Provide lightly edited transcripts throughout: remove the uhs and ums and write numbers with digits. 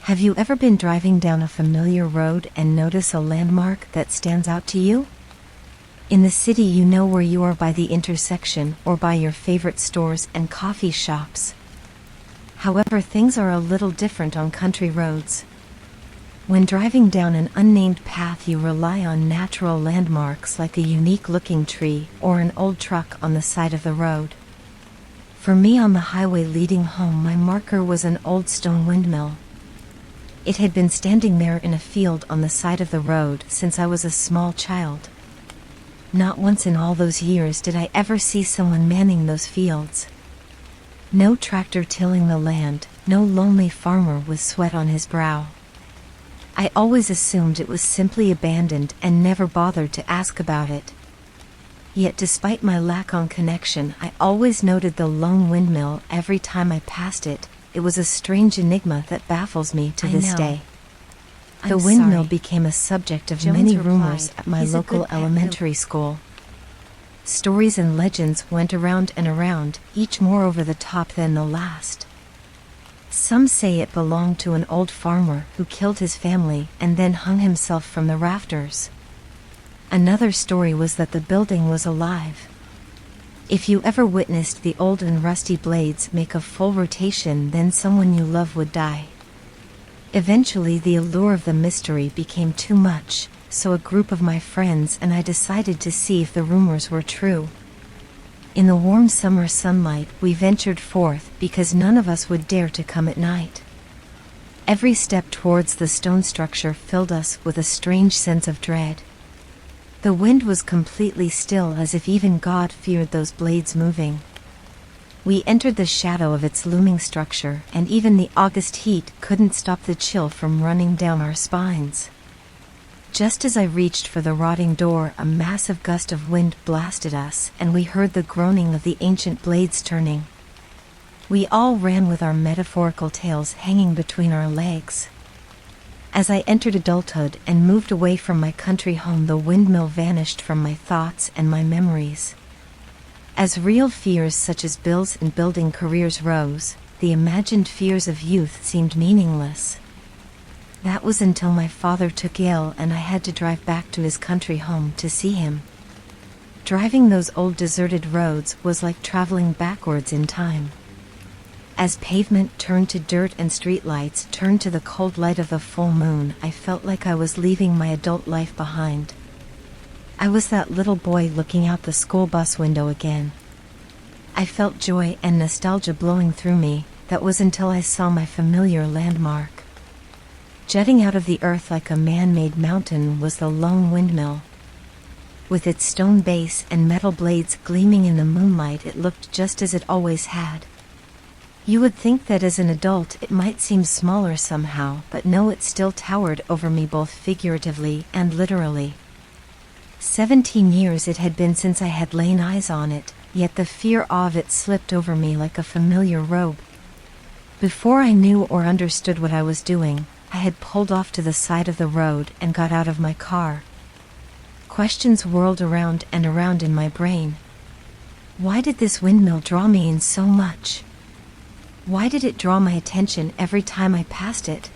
Have you ever been driving down a familiar road and notice a landmark that stands out to you? In the city, you know where you are by the intersection or by your favorite stores and coffee shops. However, things are a little different on country roads. When driving down an unnamed path, you rely on natural landmarks like a unique-looking tree or an old truck on the side of the road. For me, on the highway leading home, my marker was an old stone windmill. It had been standing there in a field on the side of the road since I was a small child. Not once in all those years did I ever see someone manning those fields. No tractor tilling the land, no lonely farmer with sweat on his brow. I always assumed it was simply abandoned and never bothered to ask about it. Yet despite my lack of connection, I always noted the lone windmill every time I passed it. It was a strange enigma that baffles me to this day. The windmill became a subject of many rumors at my local elementary school. Stories and legends went around and around, each more over the top than the last. Some say it belonged to an old farmer who killed his family and then hung himself from the rafters. Another story was that the building was alive. If you ever witnessed the old and rusty blades make a full rotation, then someone you love would die. Eventually, the allure of the mystery became too much, so a group of my friends and I decided to see if the rumors were true. In the warm summer sunlight, we ventured forth because none of us would dare to come at night. Every step towards the stone structure filled us with a strange sense of dread. The wind was completely still, as if even God feared those blades moving. We entered the shadow of its looming structure, and even the August heat couldn't stop the chill from running down our spines. Just as I reached for the rotting door, a massive gust of wind blasted us, and we heard the groaning of the ancient blades turning. We all ran with our metaphorical tails hanging between our legs. As I entered adulthood and moved away from my country home, the windmill vanished from my thoughts and my memories. As real fears such as bills and building careers rose, the imagined fears of youth seemed meaningless. That was until my father took ill and I had to drive back to his country home to see him. Driving those old deserted roads was like traveling backwards in time. As pavement turned to dirt and streetlights turned to the cold light of the full moon, I felt like I was leaving my adult life behind. I was that little boy looking out the school bus window again. I felt joy and nostalgia blowing through me. That was until I saw my familiar landmark. Jutting out of the earth like a man-made mountain was the lone windmill. With its stone base and metal blades gleaming in the moonlight, it looked just as it always had. You would think that as an adult it might seem smaller somehow, but no, it still towered over me both figuratively and literally. 17 years it had been since I had laid eyes on it, yet the fear of it slipped over me like a familiar robe. Before I knew or understood what I was doing, I had pulled off to the side of the road and got out of my car. Questions whirled around and around in my brain. Why did this windmill draw me in so much? Why did it draw my attention every time I passed it?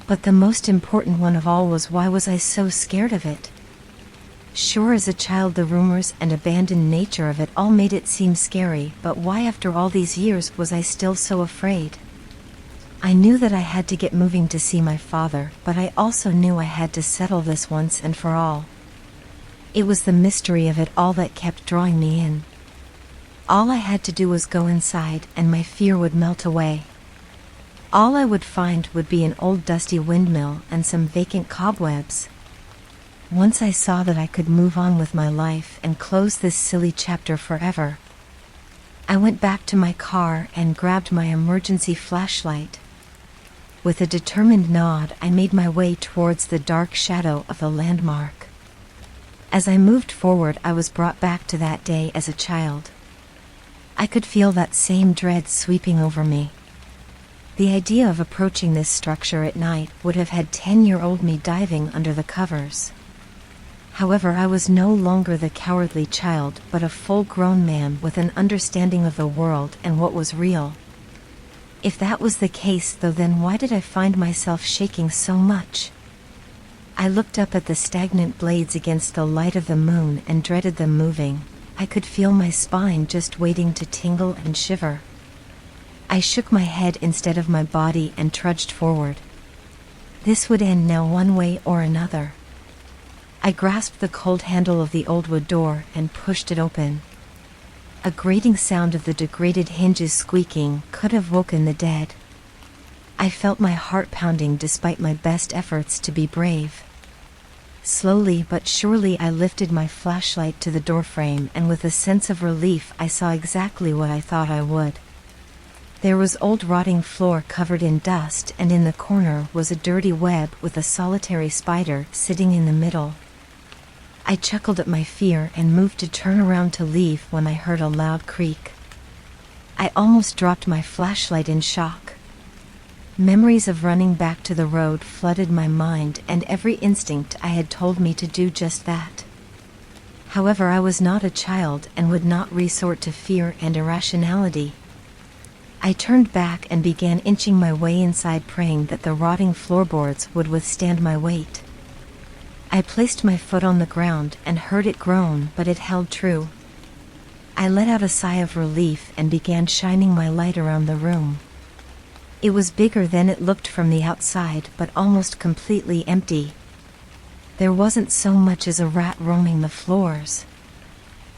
But the most important one of all was, why was I so scared of it? Sure, as a child the rumors and abandoned nature of it all made it seem scary, but why after all these years was I still so afraid? I knew that I had to get moving to see my father, but I also knew I had to settle this once and for all. It was the mystery of it all that kept drawing me in. All I had to do was go inside and my fear would melt away. All I would find would be an old dusty windmill and some vacant cobwebs. Once I saw that I could move on with my life and close this silly chapter forever, I went back to my car and grabbed my emergency flashlight. With a determined nod, I made my way towards the dark shadow of the landmark. As I moved forward, I was brought back to that day as a child. I could feel that same dread sweeping over me. The idea of approaching this structure at night would have had 10-year-old me diving under the covers. However, I was no longer the cowardly child, but a full-grown man with an understanding of the world and what was real. If that was the case though, then why did I find myself shaking so much? I looked up at the stagnant blades against the light of the moon and dreaded them moving. I could feel my spine just waiting to tingle and shiver. I shook my head instead of my body and trudged forward. This would end now one way or another. I grasped the cold handle of the old wood door and pushed it open. A grating sound of the degraded hinges squeaking could have woken the dead. I felt my heart pounding despite my best efforts to be brave. Slowly but surely I lifted my flashlight to the doorframe, and with a sense of relief I saw exactly what I thought I would. There was old rotting floor covered in dust, and in the corner was a dirty web with a solitary spider sitting in the middle. I chuckled at my fear and moved to turn around to leave when I heard a loud creak. I almost dropped my flashlight in shock. Memories of running back to the road flooded my mind, and every instinct I had told me to do just that. However, I was not a child and would not resort to fear and irrationality. I turned back and began inching my way inside, praying that the rotting floorboards would withstand my weight. I placed my foot on the ground and heard it groan, but it held true. I let out a sigh of relief and began shining my light around the room. It was bigger than it looked from the outside, but almost completely empty. There wasn't so much as a rat roaming the floors.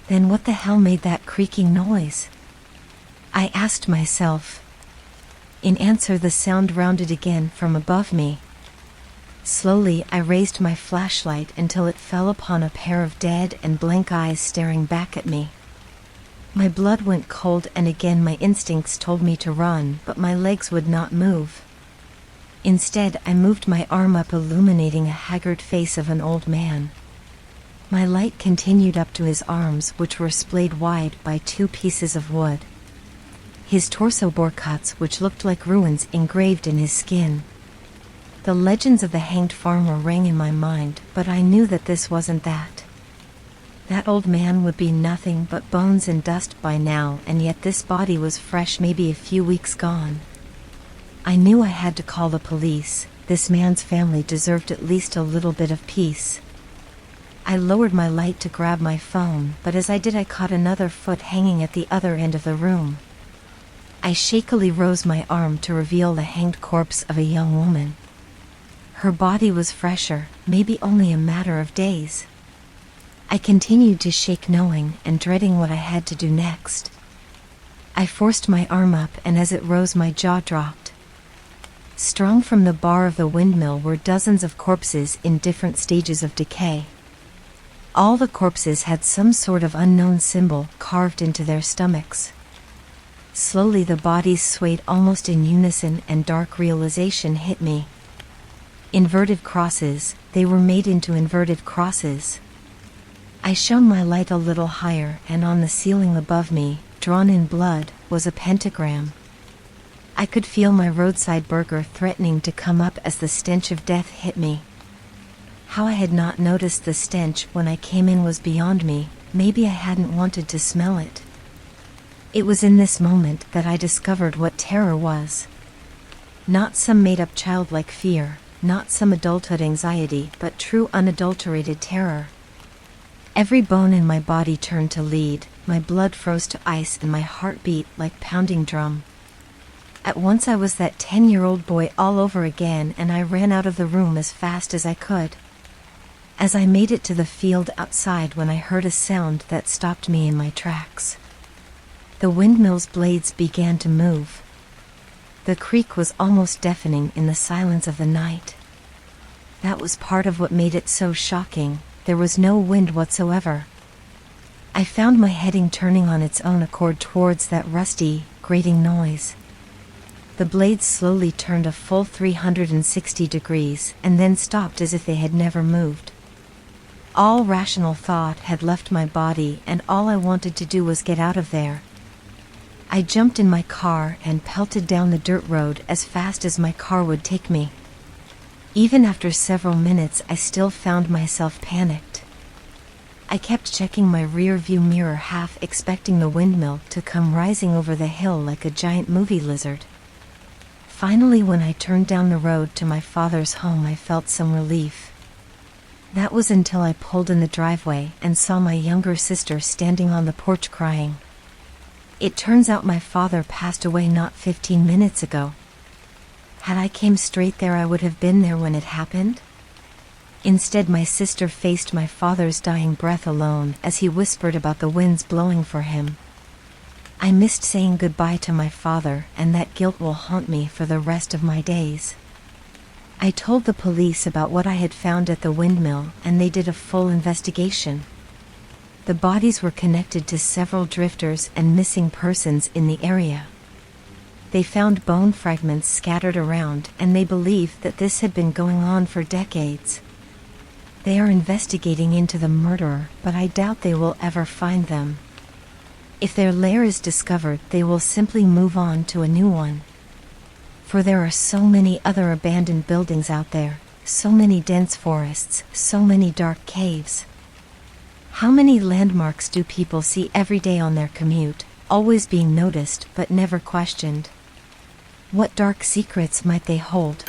Then what the hell made that creaking noise? I asked myself. In answer, the sound rounded again from above me. Slowly I raised my flashlight until it fell upon a pair of dead and blank eyes staring back at me. My blood went cold, and again my instincts told me to run, but my legs would not move. Instead, I moved my arm up, illuminating a haggard face of an old man. My light continued up to his arms, which were splayed wide by 2 pieces of wood. His torso bore cuts which looked like runes engraved in his skin. The legends of the hanged farmer rang in my mind, but I knew that this wasn't that. That old man would be nothing but bones and dust by now, and yet this body was fresh, maybe a few weeks gone. I knew I had to call the police. This man's family deserved at least a little bit of peace. I lowered my light to grab my phone, but as I did I caught another foot hanging at the other end of the room. I shakily rose my arm to reveal the hanged corpse of a young woman. Her body was fresher, maybe only a matter of days. I continued to shake, knowing and dreading what I had to do next. I forced my arm up, and as it rose my jaw dropped. Strung from the bar of the windmill were dozens of corpses in different stages of decay. All the corpses had some sort of unknown symbol carved into their stomachs. Slowly the bodies swayed almost in unison, and dark realization hit me. Inverted crosses, they were made into inverted crosses. I shone my light a little higher, and on the ceiling above me, drawn in blood, was a pentagram. I could feel my roadside burger threatening to come up as the stench of death hit me. How I had not noticed the stench when I came in was beyond me. Maybe I hadn't wanted to smell it. It was in this moment that I discovered what terror was. Not some made-up childlike fear, not some adulthood anxiety, but true unadulterated terror. Every bone in my body turned to lead, my blood froze to ice, and my heart beat like pounding drum. At once I was that 10-year-old boy all over again, and I ran out of the room as fast as I could. As I made it to the field outside, when I heard a sound that stopped me in my tracks. The windmill's blades began to move. The creak was almost deafening in the silence of the night. That was part of what made it so shocking. There was no wind whatsoever. I found my heading turning on its own accord towards that rusty, grating noise. The blades slowly turned a full 360 degrees, and then stopped as if they had never moved. All rational thought had left my body, and all I wanted to do was get out of there. I jumped in my car and pelted down the dirt road as fast as my car would take me. Even after several minutes, I still found myself panicked. I kept checking my rear view mirror, half expecting the windmill to come rising over the hill like a giant movie lizard. Finally, when I turned down the road to my father's home, I felt some relief. That was until I pulled in the driveway and saw my younger sister standing on the porch crying. It turns out my father passed away not 15 minutes ago. Had I came straight there, I would have been there when it happened. Instead, my sister faced my father's dying breath alone as he whispered about the winds blowing for him. I missed saying goodbye to my father, and that guilt will haunt me for the rest of my days. I told the police about what I had found at the windmill, and they did a full investigation. The bodies were connected to several drifters and missing persons in the area. They found bone fragments scattered around, and they believe that this had been going on for decades. They are investigating into the murderer, but I doubt they will ever find them. If their lair is discovered, they will simply move on to a new one. For there are so many other abandoned buildings out there, so many dense forests, so many dark caves. How many landmarks do people see every day on their commute, always being noticed but never questioned? What dark secrets might they hold?